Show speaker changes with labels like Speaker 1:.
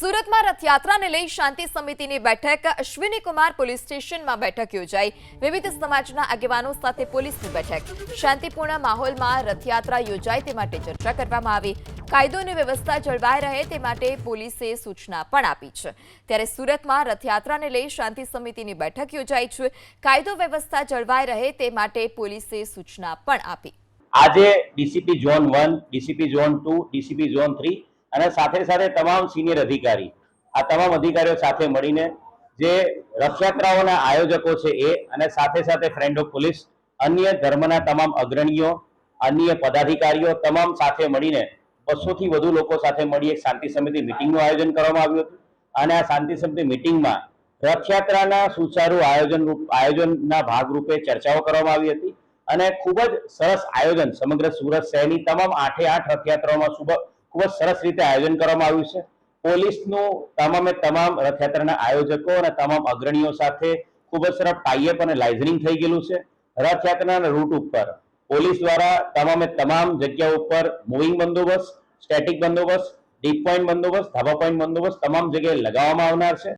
Speaker 1: સુરતમાં રથયાત્રાને લઈ શાંતિ સમિતિની બેઠક અશ્વિની કુમાર પોલીસ સ્ટેશનમાં બેઠક યોજાઈ વિવિધ સમાજના આગેવાનો સાથે પોલીસની બેઠક શાંતિપૂર્ણ માહોલમાં રથયાત્રા યોજાય તે માટે ચર્ચા કરવામાં આવી કાયદો અને વ્યવસ્થા જળવાઈ રહે તે માટે પોલીસે સૂચના પણ આપી છે ત્યારે સુરતમાં રથયાત્રાને લઈ શાંતિ સમિતિની બેઠક યોજાઈ છે કાયદો વ્યવસ્થા જળવાઈ રહે તે માટે પોલીસે સૂચના પણ આપી
Speaker 2: આજે DCP zone 1 DCP zone 2 DCP zone 3 અને સાથે સાથે તમામ સિનિયર અધિકારી આ તમામ અધિકારીઓ સાથે મળીને જે રથયાત્રાઓના આયોજકો છે એ અને સાથે સાથે ફ્રેન્ડ ઓફ પોલીસ અન્ય ધર્મના તમામ અગ્રણીઓ અન્ય પદાધિકારીઓ તમામ સાથે મળીને 200 થી વધુ લોકો સાથે મળી એક શાંતિ સમિતિ મીટિંગનું આયોજન કરવામાં આવ્યું હતું અને આ શાંતિ સમિતિ મીટિંગમાં રથયાત્રાના સુચારુ આયોજનના ભાગરૂપે ચર્ચાઓ કરવામાં આવી હતી અને ખૂબ જ સરસ આયોજન સમગ્ર સુરત શહેરની તમામ 8 રથયાત્રાઓમાં ખૂબ જ સરસ રીતે આયોજન કરવામાં આવ્યું છે પોલીસનું તમામે તમામ રથયાત્રાના આયોજકો અને તમામ અગ્રણીઓ સાથે ખૂબ જ સરસ ટાઈઅપ અને લાઇઝનિંગ થઈ ગયેલું છે રથયાત્રાના રૂટ ઉપર પોલીસ દ્વારા તમામે તમામ જગ્યાઓ ઉપર મૂવિંગ બંદોબસ્ત સ્ટેટિક બંદોબસ્ત ડીપ પોઈન્ટ બંદોબસ્ત ધાબા પોઈન્ટ બંદોબસ્ત તમામ જગ્યાએ લગાવવામાં આવનાર છે।